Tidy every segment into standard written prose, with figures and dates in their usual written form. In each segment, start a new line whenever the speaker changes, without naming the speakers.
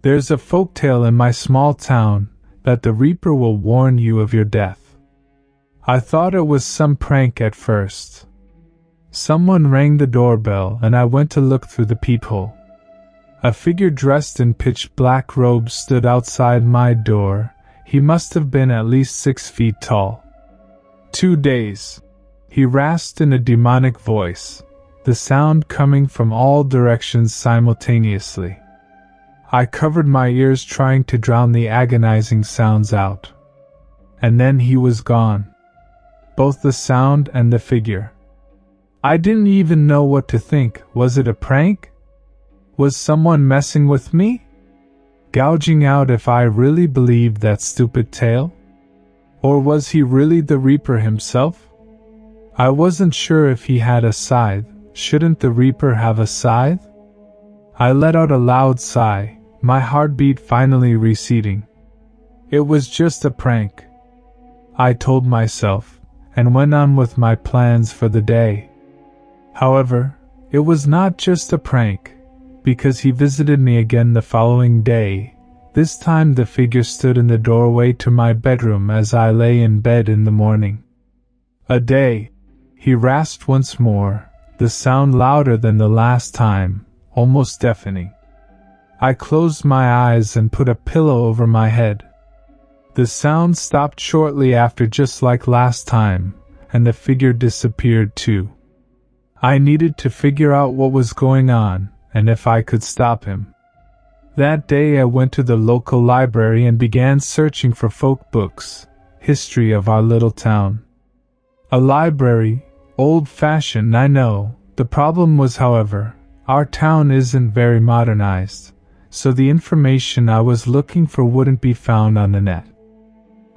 There's a folktale in my small town that the Reaper will warn you of your death. I thought it was some prank at first. Someone rang the doorbell and I went to look through the peephole. A figure dressed in pitch-black robes stood outside my door. He must have been at least 6 feet tall. 2 days, he rasped in a demonic voice, the sound coming from all directions simultaneously. I covered my ears trying to drown the agonizing sounds out. And then he was gone. Both the sound and the figure. I didn't even know what to think. Was it a prank? Was someone messing with me? Gouging out if I really believed that stupid tale? Or was he really the Reaper himself? I wasn't sure if he had a scythe. Shouldn't the Reaper have a scythe? I let out a loud sigh, my heartbeat finally receding. It was just a prank, I told myself, and went on with my plans for the day. However, it was not just a prank, because he visited me again the following day. This time the figure stood in the doorway to my bedroom as I lay in bed in the morning. "A day," he rasped once more, the sound louder than the last time, almost deafening. I closed my eyes and put a pillow over my head. The sound stopped shortly after, just like last time, and the figure disappeared too. I needed to figure out what was going on, and if I could stop him. That day I went to the local library and began searching for folk books, history of our little town. A library, old-fashioned, I know. The problem was, however, our town isn't very modernized, so the information I was looking for wouldn't be found on the net.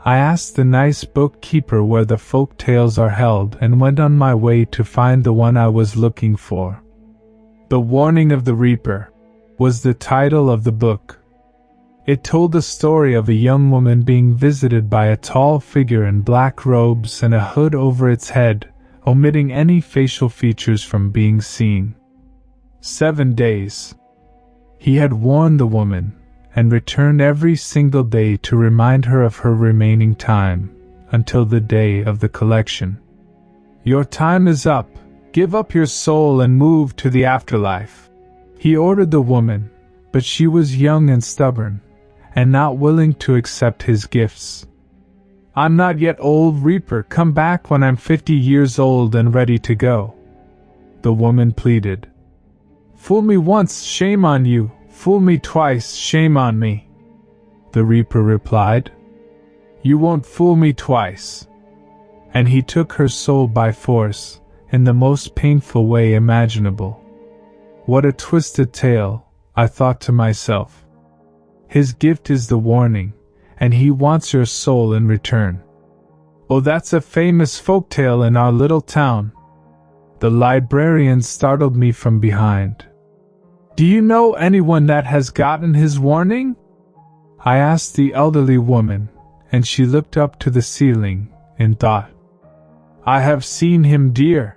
I asked the nice bookkeeper where the folk tales are held and went on my way to find the one I was looking for. The Warning of the Reaper was the title of the book. It told the story of a young woman being visited by a tall figure in black robes and a hood over its head, omitting any facial features from being seen. 7 days. He had warned the woman, and returned every single day to remind her of her remaining time, until the day of the collection. "Your time is up. Give up your soul and move to the afterlife," he ordered the woman, but she was young and stubborn, and not willing to accept his gifts. "I'm not yet old, Reaper. Come back when I'm 50 years old and ready to go," the woman pleaded. "Fool me once, shame on you. Fool me twice, shame on me," the Reaper replied. "You won't fool me twice." And he took her soul by force, in the most painful way imaginable. What a twisted tale, I thought to myself. His gift is the warning, and he wants your soul in return. "Oh, that's a famous folktale in our little town." The librarian startled me from behind. "Do you know anyone that has gotten his warning?" I asked the elderly woman, and she looked up to the ceiling, in thought. "I have seen him, dear,"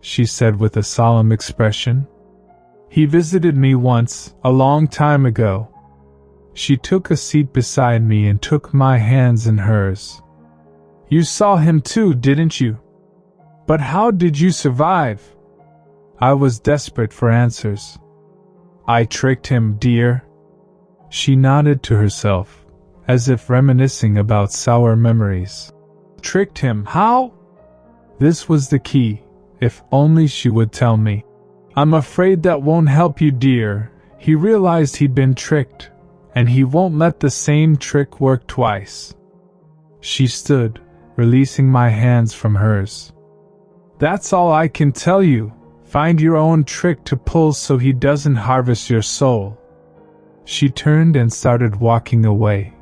she said with a solemn expression. "He visited me once, a long time ago." She took a seat beside me and took my hands in hers. "You saw him too, didn't you? But how did you survive?" I was desperate for answers. "I tricked him, dear." She nodded to herself, as if reminiscing about sour memories. "Tricked him, how?" This was the key. If only she would tell me. "I'm afraid that won't help you, dear. He realized he'd been tricked, and he won't let the same trick work twice." She stood, releasing my hands from hers. "That's all I can tell you. Find your own trick to pull so he doesn't harvest your soul." She turned and started walking away,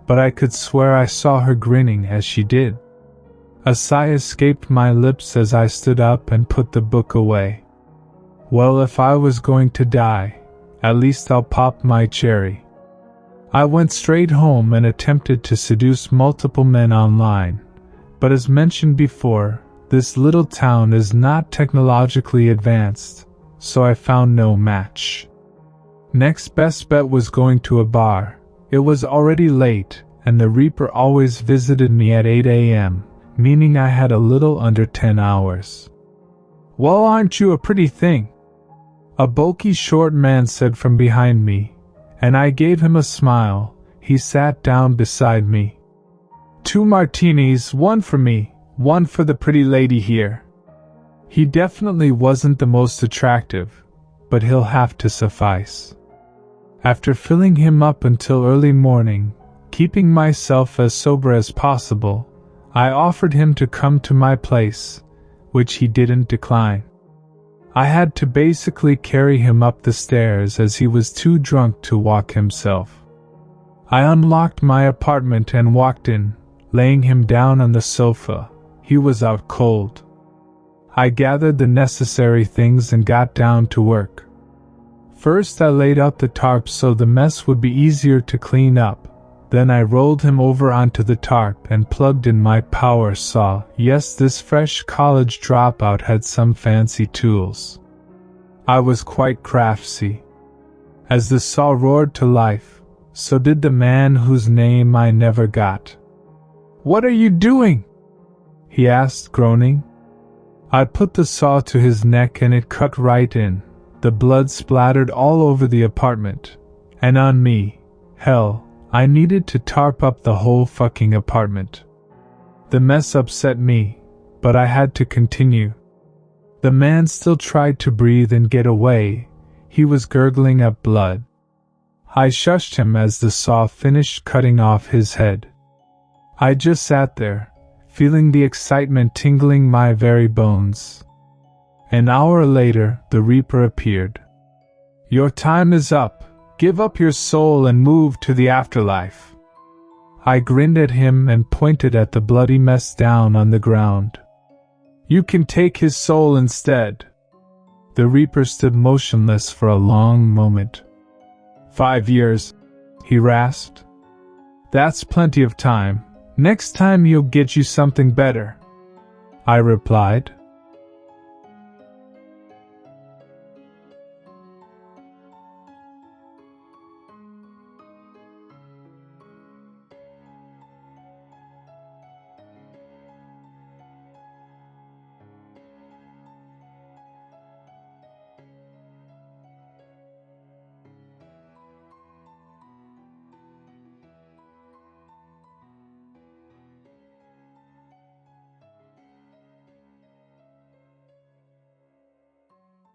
but I could swear I saw her grinning as she did. A sigh escaped my lips as I stood up and put the book away. Well, if I was going to die, at least I'll pop my cherry. I went straight home and attempted to seduce multiple men online, but as mentioned before, this little town is not technologically advanced, so I found no match. Next best bet was going to a bar. It was already late, and the Reaper always visited me at 8 a.m., meaning I had a little under 10 hours. "Well, aren't you a pretty thing?" a bulky short man said from behind me, and I gave him a smile. He sat down beside me. "2 martinis, 1 for me, 1 for the pretty lady here." He definitely wasn't the most attractive, but he'll have to suffice. After filling him up until early morning, keeping myself as sober as possible, I offered him to come to my place, which he didn't decline. I had to basically carry him up the stairs as he was too drunk to walk himself. I unlocked my apartment and walked in, laying him down on the sofa. He was out cold. I gathered the necessary things and got down to work. First, I laid out the tarp so the mess would be easier to clean up. Then I rolled him over onto the tarp and plugged in my power saw. Yes, this fresh college dropout had some fancy tools. I was quite craftsy. As the saw roared to life, so did the man whose name I never got. "What are you doing?" he asked, groaning. I put the saw to his neck and it cut right in. The blood splattered all over the apartment. And on me. Hell, I needed to tarp up the whole fucking apartment. The mess upset me, but I had to continue. The man still tried to breathe and get away. He was gurgling up blood. I shushed him as the saw finished cutting off his head. I just sat there, feeling the excitement tingling my very bones. An hour later, the Reaper appeared. "Your time is up. Give up your soul and move to the afterlife." I grinned at him and pointed at the bloody mess down on the ground. "You can take his soul instead." The Reaper stood motionless for a long moment. 5 years, he rasped. "That's plenty of time. Next time he'll get you something better," I replied.